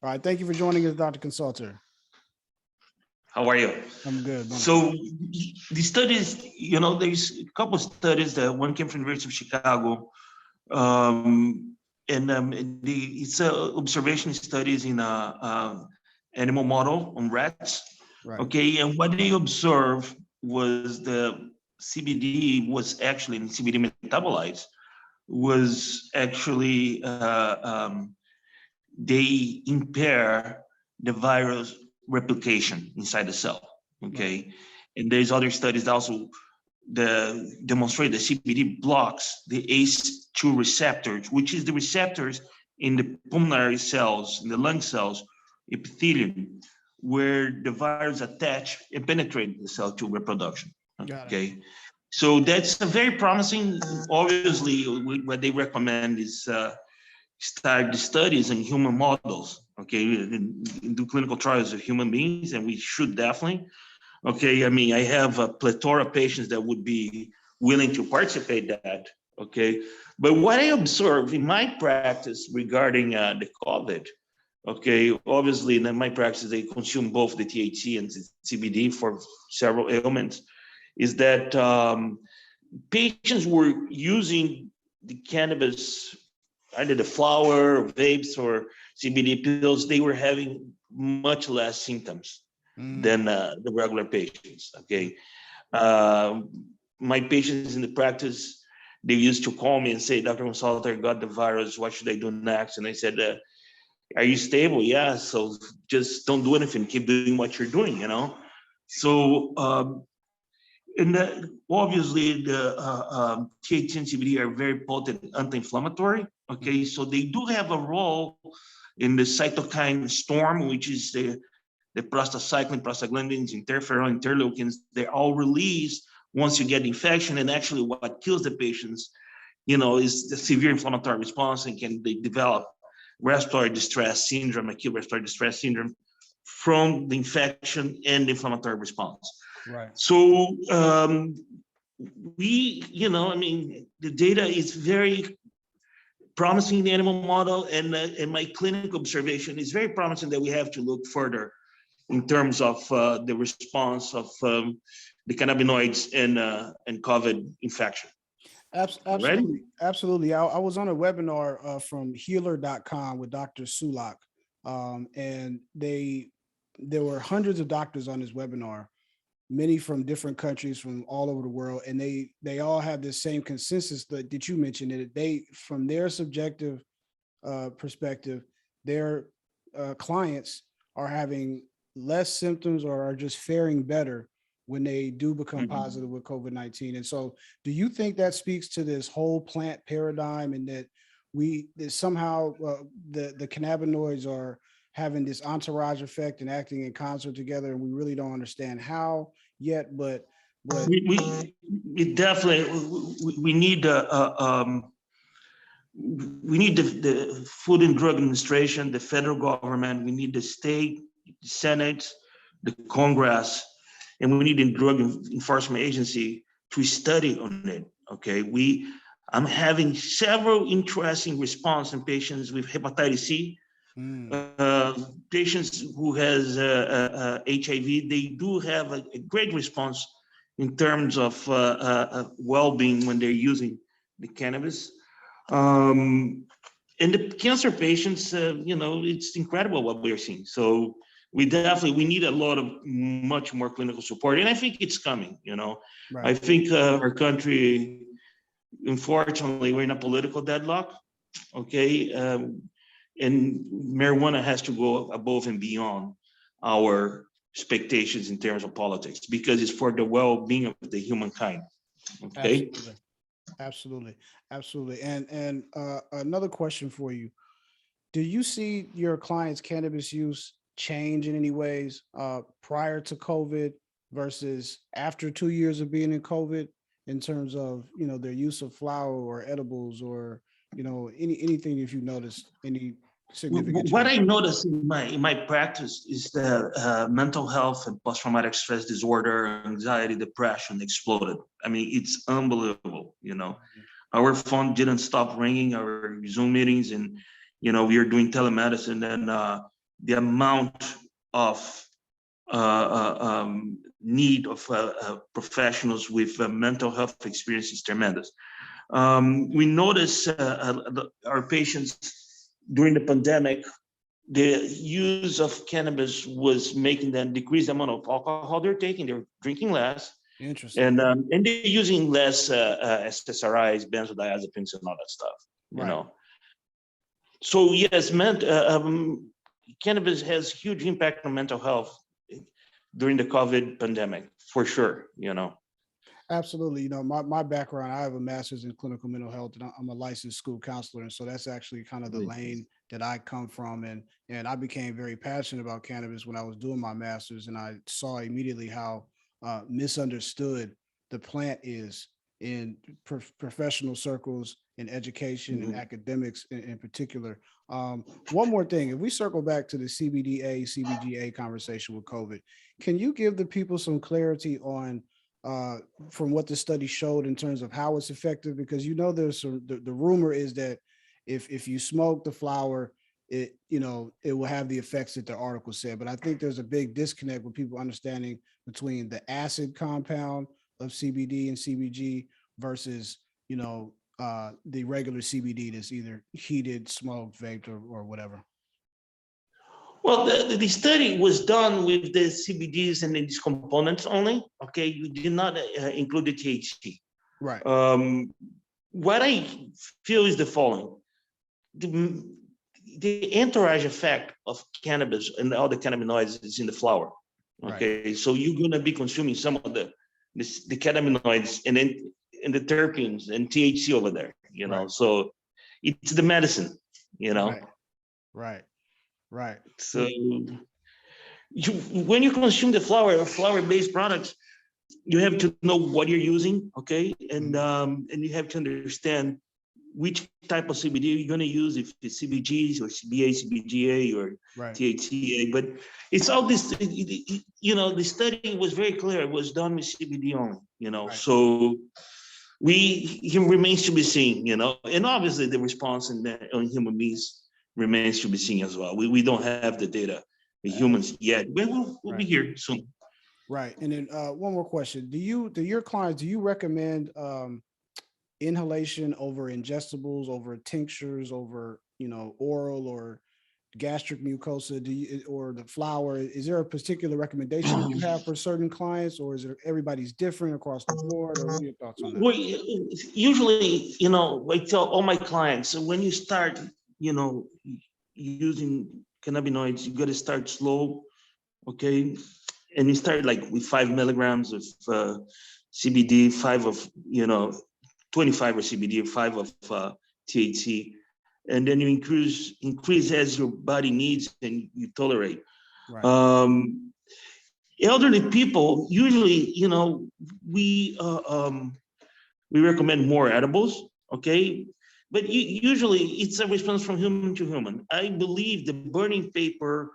All right. Thank you for joining us, Dr. Consulter. How are you? I'm good. Wonderful. So the studies, there's a couple of studies that one came from the University of Chicago, it's observation studies in a animal model on rats. Right. Okay, and what they observed was the CBD was actually, and CBD metabolites was actually they impair the virus replication inside the cell. Okay, Right. and there's other studies that also demonstrate that CBD blocks the ACE2 receptors, which is the receptors in the pulmonary cells, in the lung cells, epithelium, where the virus attach and penetrate the cell to reproduction. Got it. Okay, so that's a very promising. Obviously, what they recommend is start the studies in human models. Okay, and do clinical trials of human beings, and we should definitely. Okay, I mean, I have a plethora of patients that would be willing to participate that. Okay, but what I observe in my practice regarding the COVID, okay, obviously in my practice they consume both the THC and the CBD for several ailments, is that patients were using the cannabis, either the flower, or vapes, or CBD pills. They were having much less symptoms than the regular patients. Okay, uh, my patients in the practice, they used to call me and say, "Dr. Consulter, I got the virus. What should I do next?" And I said, "Are you stable?" "Yeah." "So just don't do anything. Keep doing what you're doing." So and obviously the THC and CBD are very potent anti-inflammatory. Okay, so they do have a role in the cytokine storm, which is the prostacyclin, prostaglandins, interferon, interleukins. They're all released once you get infection, and actually what kills the patients, is the severe inflammatory response, and they develop respiratory distress syndrome, acute respiratory distress syndrome from the infection and the inflammatory response. Right. So I mean, the data is very promising in the animal model, and my clinical observation is very promising that we have to look further in terms of the response of the cannabinoids and COVID infection. Ready? Absolutely. Absolutely. I was on a webinar from healer.com with Dr. Sulak. And there were hundreds of doctors on this webinar, many from different countries from all over the world. And they all have this same consensus that you mentioned, that they, from their subjective perspective, their clients are having less symptoms or are just faring better when they do become positive with COVID-19. And so do you think that speaks to this whole plant paradigm, and that somehow the cannabinoids are having this entourage effect and acting in concert together, and we really don't understand how yet, but we definitely we need we need the Food and Drug Administration, the federal government, we need the state, the Senate, the Congress, and we need the Drug Enforcement Agency to study on it. Okay, I'm having several interesting response in patients with hepatitis C, patients who has HIV. They do have a great response in terms of well-being when they're using the cannabis. And the cancer patients, it's incredible what we're seeing. So we need a lot of much more clinical support, and I think it's coming. Right. I think our country, unfortunately, we're in a political deadlock. Okay, and marijuana has to go above and beyond our expectations in terms of politics, because it's for the well-being of the humankind. Okay. Absolutely. And another question for you: do you see your clients' cannabis use change in any ways prior to COVID versus after 2 years of being in COVID, in terms of their use of flower or edibles, or anything, if you noticed any significant What I change? noticed in my practice is that mental health and post-traumatic stress disorder, anxiety, depression exploded. I mean, it's unbelievable. Our phone didn't stop ringing, our Zoom meetings, and we are doing telemedicine, and the amount of need of professionals with mental health experience is tremendous. We notice our patients during the pandemic, the use of cannabis was making them decrease the amount of alcohol they're taking. They're drinking less, Interesting. and they're using less SSRIs, benzodiazepines, and all that stuff. You Right. know, so yes, cannabis has huge impact on mental health during the COVID pandemic, for sure. You know. Absolutely. You know, my background, I have a master's in clinical mental health, and I'm a licensed school counselor. And so that's actually kind of the lane that I come from. And I became very passionate about cannabis when I was doing my master's, and I saw immediately how misunderstood the plant is in professional circles, in education and academics in particular. One more thing, if we circle back to the CBDA, CBGA conversation with COVID, can you give the people some clarity on from what the study showed in terms of how it's effective? Because you know, there's the rumor is that if you smoke the flower, it it will have the effects that the article said. But I think there's a big disconnect with people understanding between the acid compound of CBD and CBG versus the regular CBD that's either heated, smoked, vaped, or whatever. Well, the study was done with the CBDs and its components only. Okay, you did not include the THC. Right. What I feel is the following: the entourage effect of cannabis and all the cannabinoids is in the flower. Okay, right. So you're gonna be consuming some of the cannabinoids and then the terpenes and THC over there. You know, right. So it's the medicine. You know. Right. Right. So when you consume the flower-based products, you have to know what you're using, okay? And you have to understand which type of CBD you're going to use, if it's CBGs or CBA, CBGA, or THCA. But it's all this, the study was very clear. It was done with CBD only, So it remains to be seen, and obviously the response on human beings remains to be seen as well. We don't have the data with humans yet, but we'll be here soon. Right. And then one more question: do your clients recommend inhalation over ingestibles, over tinctures, over oral or gastric mucosa? Or the flower? Is there a particular recommendation you have for certain clients, or is it everybody's different across the board? Or what are your thoughts on that? Well, usually, I tell all my clients, so when you start using cannabinoids, you got to start slow, okay? And you start like with 5 milligrams of CBD, 5 of 25 of CBD, 5 of THC, and then you increase as your body needs and you tolerate. Right. Elderly people usually, we recommend more edibles, okay? But usually it's a response from human to human. I believe the burning paper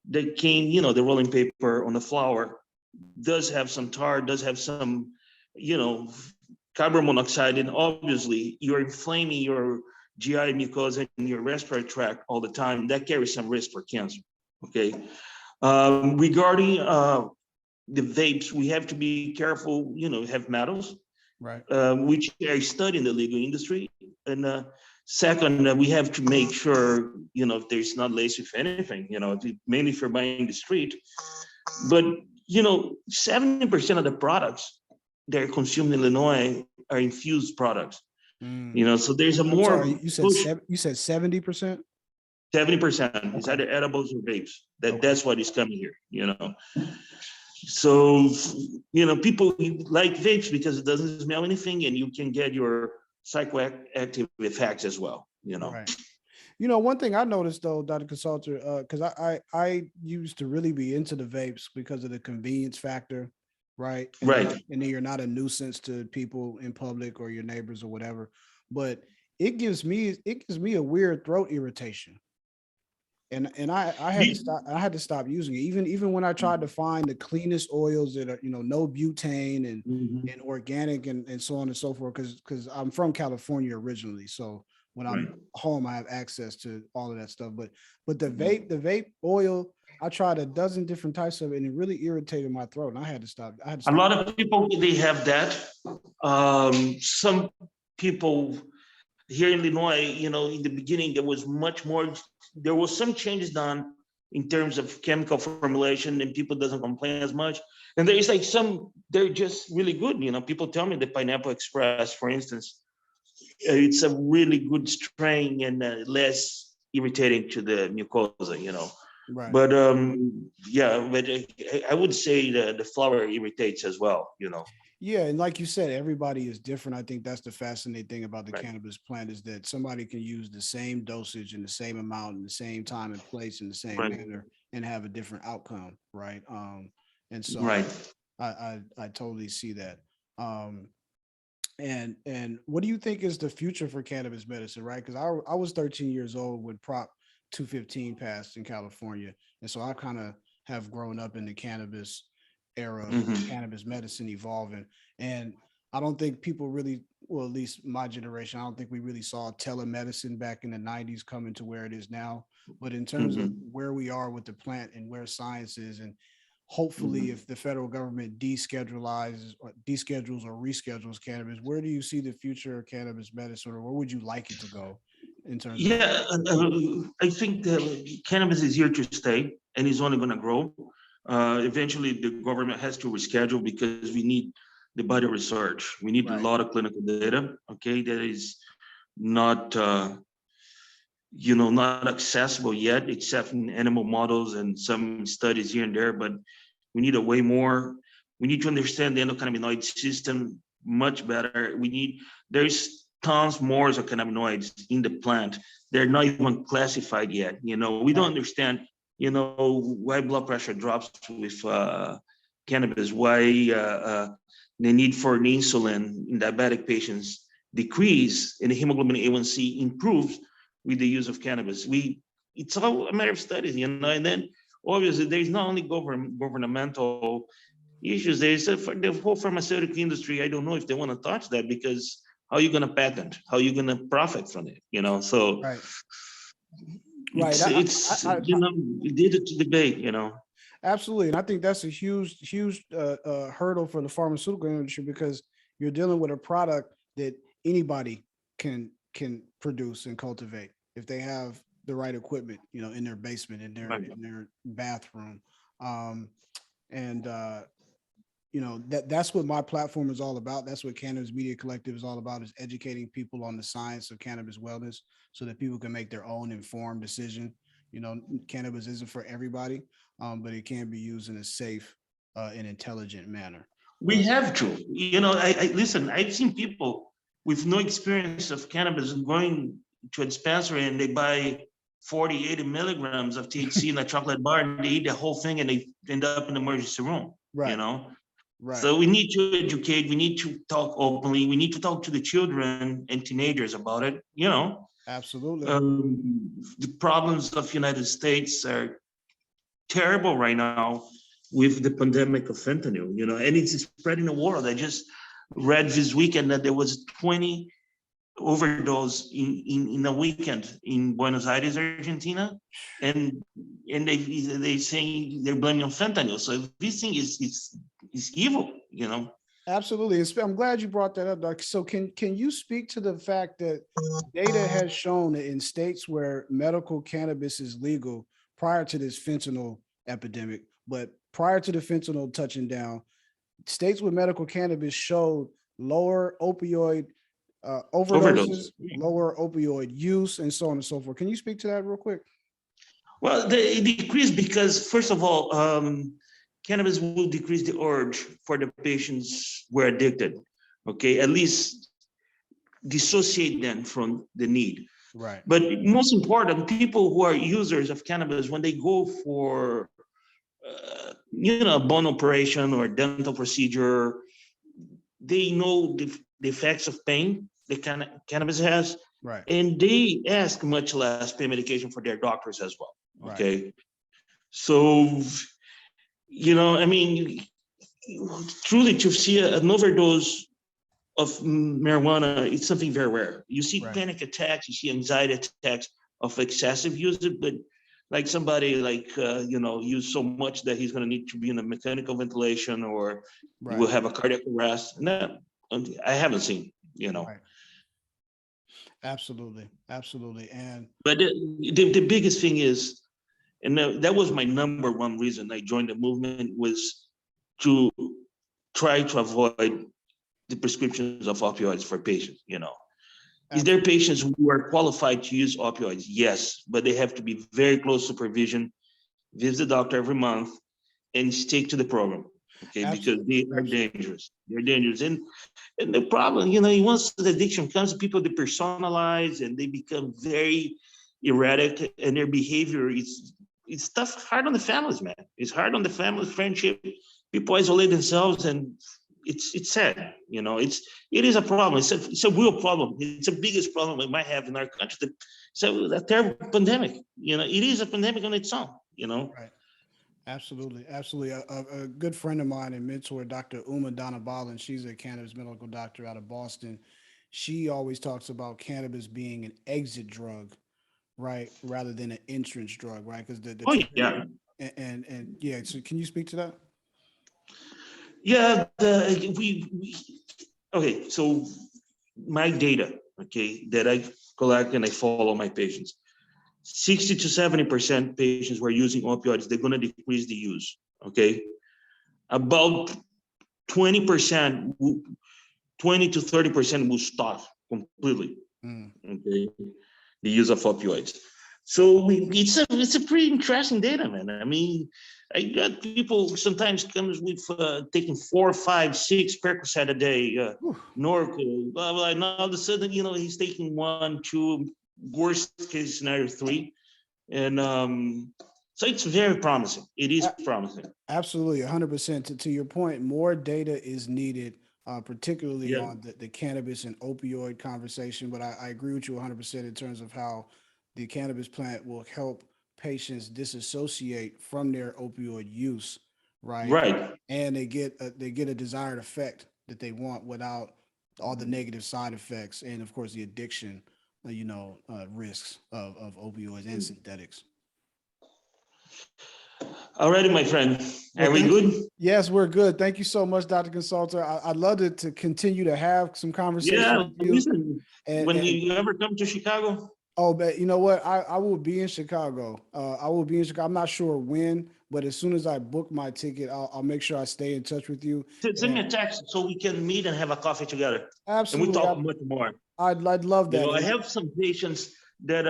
that came, the rolling paper on the flower does have some tar, does have some, carbon monoxide, and obviously you're inflaming your GI mucosa and your respiratory tract all the time. That carries some risk for cancer, okay? Regarding the vapes, we have to be careful, have metals. Right. Which I study in the legal industry. And second, we have to make sure, there's not laced with anything, mainly if you're buying the street. But, 70% of the products that are consumed in Illinois are infused products. So there's a more. Sorry, you said 70%? 70% is either edibles or vapes. That's what is coming here, So, people like vapes because it doesn't smell anything and you can get your psychoactive effects as well, Right. One thing I noticed though, Dr. Consulter, because I used to really be into the vapes because of the convenience factor, right? And then you're not a nuisance to people in public or your neighbors or whatever. But it gives me a weird throat irritation. And I had to stop using it. Even when I tried to find the cleanest oils that are, no butane and organic and so on and so forth, because I'm from California originally. So when Right. I'm home, I have access to all of that stuff. But the Mhm. vape oil, I tried a dozen different types of it, and it really irritated my throat, and I had to stop. I had to A stop. lot of people, they have that. Some people here in Illinois, in the beginning, there was some changes done in terms of chemical formulation, and people doesn't complain as much. And there is like they're just really good. People tell me the Pineapple Express, for instance, it's a really good strain and less irritating to the mucosa. Right. But yeah, but I would say the flower irritates as well. Yeah, and like you said, everybody is different. I think that's the fascinating thing about the Right. cannabis plant is that somebody can use the same dosage and the same amount in the same time and place in the same Right. manner and have a different outcome, right? And so Right. I totally see that. Um, and what do you think is the future for cannabis medicine, right? Because I was 13 years old when Prop 215 passed in California, and so I kind of have grown up in the cannabis era of Mhm. cannabis medicine evolving, and I don't think people really, well, at least my generation, I don't think we really saw telemedicine back in the 90s coming to where it is now. But in terms of Mhm. where we are with the plant and where science is, and hopefully Mhm. if the federal government deschedules or reschedules cannabis, where do you see the future of cannabis medicine, or where would you like it to go in terms of? Yeah, I think cannabis is here to stay and is only going to grow. Eventually, the government has to reschedule because we need the body research. We need a Right. lot of clinical data. Okay, that is not not accessible yet, except in animal models and some studies here and there. But we need a way more. We need to understand the endocannabinoid system much better. There's tons more of cannabinoids in the plant. They're not even classified yet. We don't Right. understand, why blood pressure drops with cannabis, why the need for an insulin in diabetic patients decrease and the hemoglobin A1C improves with the use of cannabis. It's all a matter of studies, and then obviously there's not only governmental issues, there's the whole pharmaceutical industry. I don't know if they want to touch that because how are you going to patent? How are you going to profit from it? So Right. Right. it's I we did it to debate. absolutely, and I think that's a huge hurdle for the pharmaceutical industry because you're dealing with a product that anybody can produce and cultivate if they have the right equipment, in their basement, Right. in their bathroom. Um, and that's what my platform is all about. That's what Cannabis Media Collective is all about, is educating people on the science of cannabis wellness so that people can make their own informed decision. Cannabis isn't for everybody, but it can be used in a safe and intelligent manner. We But have to. I listen. I've seen people with no experience of cannabis going to a dispensary and they buy 40, 80 milligrams of THC in a chocolate bar and they eat the whole thing and they end up in the emergency room. You right, know, right, so we need to educate. We need to talk openly. We need to talk to the children and teenagers about it. absolutely, The problems of United States are terrible right now with the pandemic of fentanyl, and it's spreading the world. I just read this weekend that there was 20 overdose in a weekend in Buenos Aires, Argentina, and they saying they're blaming on fentanyl. So this thing is evil. absolutely. I'm glad you brought that up, Doc. So can you speak to the fact that data has shown that in states where medical cannabis is legal prior to this fentanyl epidemic, but prior to the fentanyl touching down, states with medical cannabis showed lower opioid overdoses, Overdose. lower opioid use, and so on and so forth. Can you speak to that real quick? Well, it decreased because, first of all, cannabis will decrease the urge for the patients who are addicted. Okay, at least dissociate them from the need. Right. But most important, people who are users of cannabis, when they go for a bone operation or a dental procedure, they know the effects of pain that cannabis has, Right. and they ask much less pain medication for their doctors as well. Right. Okay, so I mean, truly to see an overdose of marijuana, it's something very rare. You see Right. panic attacks, you see anxiety attacks of excessive use, but like somebody like, use so much that he's gonna need to be in a mechanical ventilation or he will Right. have a cardiac arrest. No, I haven't seen, Right. Absolutely. Absolutely. And But the biggest thing is, and that was my number one reason I joined the movement, was to try to avoid the prescriptions of opioids for patients, Is there patients who are qualified to use opioids? Yes, but they have to be very close supervision, visit the doctor every month, and stick to the program, okay? Because they are dangerous. They're dangerous. And the problem, once the addiction comes, people, they personalize and they become very erratic, and their behavior is it's tough, hard on the families, man. It's hard on the family, friendship. People isolate themselves, and it's sad. It is a problem. It's a real problem. It's the biggest problem we might have in our country. So a terrible pandemic. It is a pandemic on its own. right. Absolutely. Absolutely. A good friend of mine and mentor, Dr. Uma Donabalan, she's a cannabis medical doctor out of Boston. She always talks about cannabis being an exit drug, right, rather than an entrance drug, right? Because the Oh truth is, yeah, and yeah. So can you speak to that? yeah. Okay. So my data, okay, that I collect and I follow my patients. 60 to 70% patients who are using opioids, they're going to decrease the use. Okay. About 20%, 20 to 30% will stop completely. Mm, Okay. The use of opioids. So it's a pretty interesting data, man. I mean, I got people sometimes comes with taking 4, 5, 6 Percocet a day, whew, Norco, blah, blah, and all of a sudden, he's taking 1, 2, worst case scenario 3. And so it's very promising. It is a- promising. absolutely, 100%. To your point, more data is needed, particularly Yeah. on the cannabis and opioid conversation. But I agree with you 100% in terms of how the cannabis plant will help patients disassociate from their opioid use, right? Right. And they get a desired effect that they want without all the negative side effects and of course the addiction, risks of opioids and synthetics. Alrighty, my friend. Well, Are we thank you. good? Yes, we're good. Thank you so much, Dr. Consulter. I'd love to continue to have some conversation Yeah. with you. Listen, when And you ever come to Chicago, oh, but you know what? I will be in Chicago. I will be in Chicago. I'm not sure when, but as soon as I book my ticket, I'll make sure I stay in touch with you. send me And a text so we can meet and have a coffee together. And we absolutely, talk much more. I'd love that. I have some patients that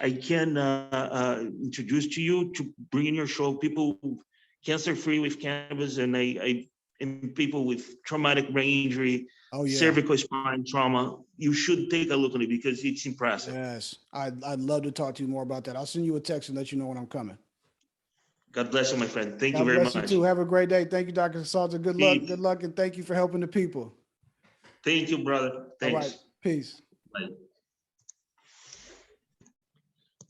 I can introduce to you to bring in your show. People cancer free with cannabis, and and people with traumatic brain injury, Oh yeah. cervical spine trauma. You should take a look at it because it's impressive. Yes. I'd love to talk to you more about that. I'll send you a text and let you know when I'm coming. God bless you, my friend. Thank you God very bless you much. too. Have a great day. Thank you, Dr. Consultant. Good luck. Peace. Good luck, and thank you for helping the people. Thank you, brother. All right. Thanks. Peace. Bye.